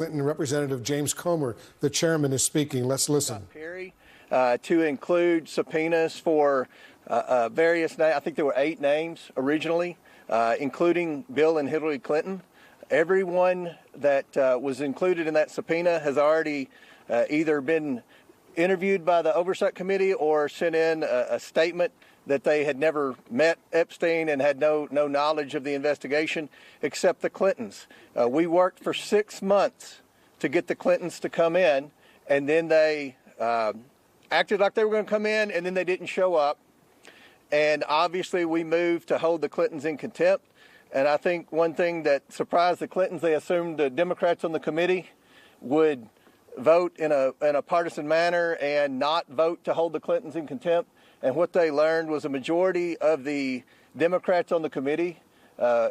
Clinton Representative James Comer, the chairman, is speaking. Let's listen. Perry, to include subpoenas for various, I think there were 8 names originally, including Bill and Hillary Clinton. Everyone that was included in that subpoena has already either been interviewed by the Oversight Committee or sent in a statement that they had never met Epstein and had no knowledge of the investigation, except the Clintons. We worked for 6 months to get the Clintons to come in, and then they acted like they were going to come in, and then they didn't show up. And obviously we moved to hold the Clintons in contempt. And I think one thing that surprised the Clintons, they assumed the Democrats on the committee would vote in a partisan manner and not vote to hold the Clintons in contempt. And what they learned was a majority of the Democrats on the committee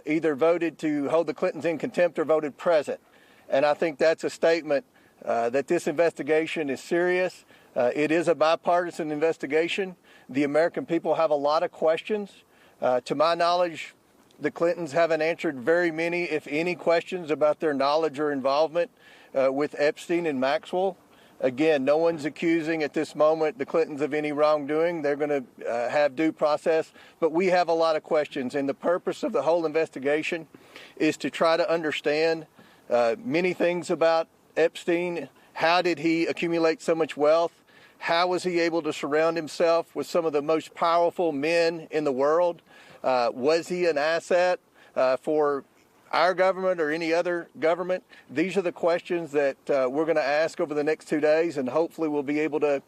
either voted to hold the Clintons in contempt or voted present. And I think that's a statement that this investigation is serious. It is a bipartisan investigation. The American people have a lot of questions. To my knowledge, the Clintons haven't answered very many, if any, questions about their knowledge or involvement with Epstein and Maxwell. Again, no one's accusing at this moment the Clintons of any wrongdoing. They're going to have due process. But we have a lot of questions. And the purpose of the whole investigation is to try to understand many things about Epstein. How did he accumulate so much wealth? How was he able to surround himself with some of the most powerful men in the world? Was he an asset for our government or any other government? These are the questions that we're going to ask over the next 2 days, and hopefully we'll be able to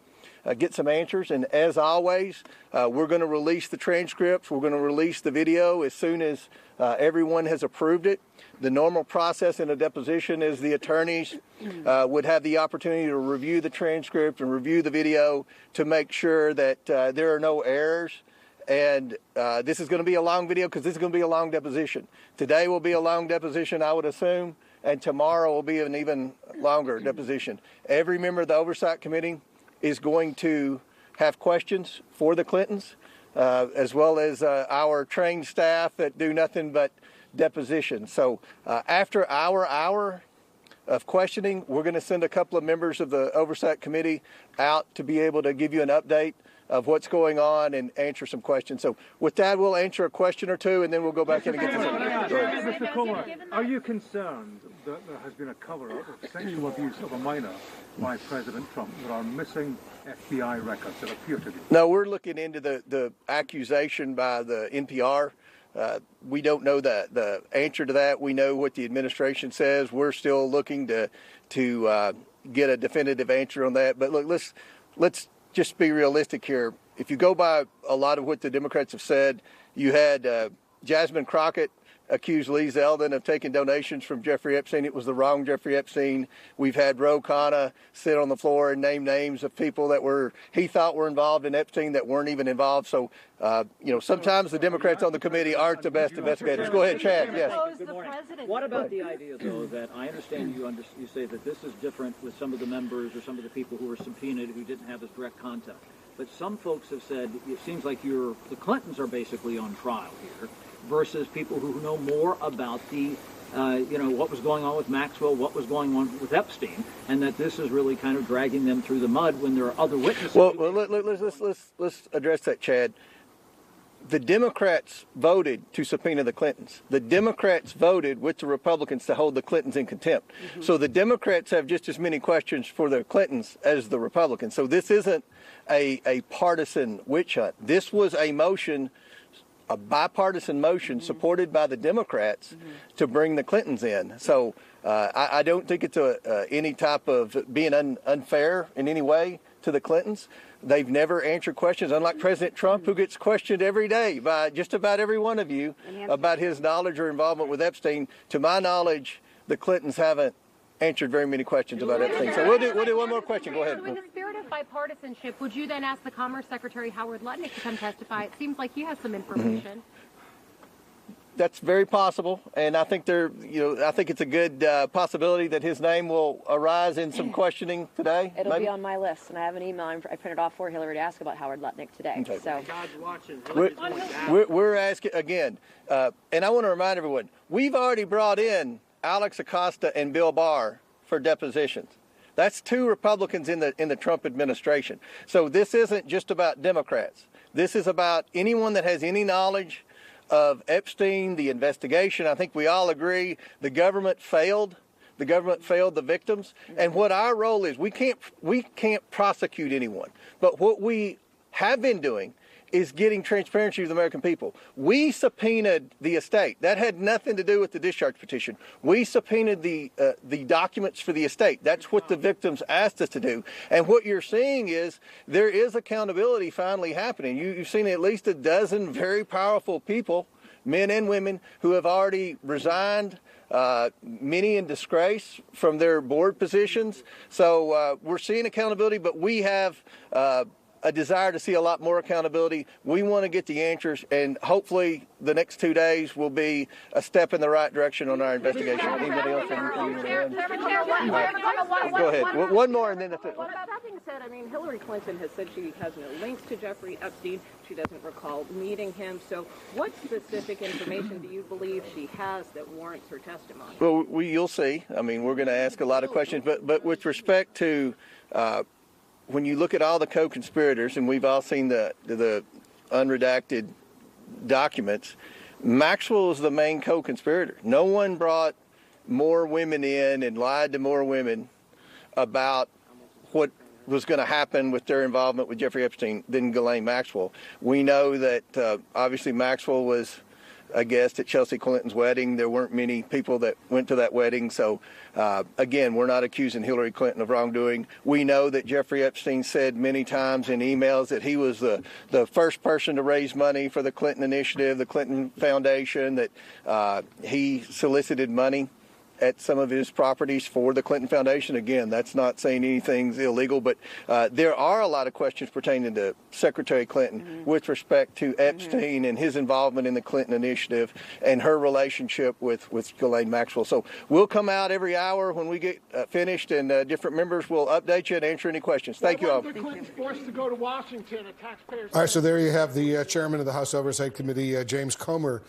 get some answers. And as always, we're going to release the transcripts. We're going to release the video as soon as everyone has approved it. The normal process in a deposition is the attorneys would have the opportunity to review the transcript and review the video to make sure that there are no errors. And this is going to be a long video because this is going to be a long deposition. Today will be a long deposition, I would assume, and tomorrow will be an even longer deposition. Every member of the Oversight Committee is going to have questions for the Clintons, as well as our trained staff that do nothing but deposition. So after our hour of questioning, we're going to send a couple of members of the Oversight Committee out to be able to give you an update of what's going on and answer some questions. So with that, we'll answer a question or two, and then we'll go back in and get to Mr. Comer, are you concerned that there has been a cover-up of sexual abuse of a minor by President Trump? There are missing FBI records that appear to be. No, we're looking into the accusation by the NPR. We don't know the answer to that. We know what the administration says. We're still looking to get a definitive answer on that. But look, let's just be realistic here. If you go by a lot of what the Democrats have said, you had Jasmine Crockett accused Lee Zeldin of taking donations from Jeffrey Epstein. It was the wrong Jeffrey Epstein. We've had Ro Khanna sit on the floor and name names of people that he thought were involved in Epstein that weren't even involved. So, sometimes the Democrats on the committee aren't the best investigators. Go ahead, Chad. Yes. Good morning. What about the idea, though, that I understand you say that this is different with some of the members or some of the people who were subpoenaed who didn't have this direct contact. But some folks have said it seems like the Clintons are basically on trial here, versus people who know more about the, what was going on with Maxwell, what was going on with Epstein, and that this is really kind of dragging them through the mud when there are other witnesses. Well, let's address that, Chad. The Democrats voted to subpoena the Clintons. The Democrats voted with the Republicans to hold the Clintons in contempt. Mm-hmm. So the Democrats have just as many questions for the Clintons as the Republicans. So this isn't a partisan witch hunt. This was a bipartisan motion supported by the Democrats to bring the Clintons in. So I don't think it's any type of being unfair in any way to the Clintons. They've never answered questions, unlike President Trump, who gets questioned every day by just about every one of you about his knowledge or involvement with Epstein. To my knowledge, the Clintons haven't answered very many questions about Epstein. So we'll do one more question. Go ahead. So in the spirit of bipartisanship, would you then ask the Commerce Secretary Howard Lutnick to come testify? It seems like he has some information. That's very possible, and I think I think it's a good possibility that his name will arise in some questioning today. It'll be on my list, and I have an email I printed off for Hillary to ask about Howard Lutnick today. Okay. So God's watching. We're asking again, and I want to remind everyone, we've already brought in Alex Acosta and Bill Barr for depositions. That's 2 Republicans in the Trump administration. So this isn't just about Democrats. This is about anyone that has any knowledge of Epstein, the investigation. I think we all agree the government failed. The government failed the victims. And what our role is, we can't prosecute anyone. But what we have been doing is getting transparency to the American people. We subpoenaed the estate. That had nothing to do with the discharge petition. We subpoenaed the documents for the estate. That's what the victims asked us to do. And what you're seeing is there is accountability finally happening. You've seen at least a dozen very powerful people, men and women, who have already resigned, many in disgrace from their board positions. So we're seeing accountability, but we have a desire to see a lot more accountability. We want to get the answers, and hopefully the next 2 days will be a step in the right direction on our investigation. Anybody else have anything to add? Go ahead. One more, and then that's it. Well, that being said, I mean, Hillary Clinton has said she has no links to Jeffrey Epstein. She doesn't recall meeting him. So what specific information do you believe she has that warrants her testimony? Well, you'll see. I mean, we're going to ask a lot of questions, but with respect to when you look at all the co-conspirators, and we've all seen the unredacted documents, Maxwell is the main co-conspirator. No one brought more women in and lied to more women about what was going to happen with their involvement with Jeffrey Epstein than Ghislaine Maxwell. We know that obviously Maxwell was a guest at Chelsea Clinton's wedding. There weren't many people that went to that wedding. So, again, we're not accusing Hillary Clinton of wrongdoing. We know that Jeffrey Epstein said many times in emails that he was the first person to raise money for the Clinton Initiative, the Clinton Foundation, that he solicited money at some of his properties for the Clinton Foundation. Again, that's not saying anything's illegal, but there are a lot of questions pertaining to Secretary Clinton with respect to Epstein and his involvement in the Clinton Initiative and her relationship with Ghislaine Maxwell. So we'll come out every hour when we get finished, and different members will update you and answer any questions. Thank you all. The Clintons forced to go to Washington and taxpayers. All right, so there you have the chairman of the House Oversight Committee, James Comer,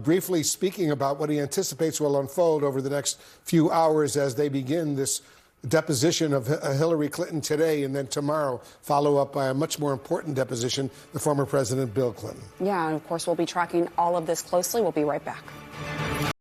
briefly speaking about what he anticipates will unfold over the next few hours as they begin this deposition of Hillary Clinton today, and then tomorrow follow up by a much more important deposition, the former President Bill Clinton. Yeah, and of course we'll be tracking all of this closely. We'll be right back.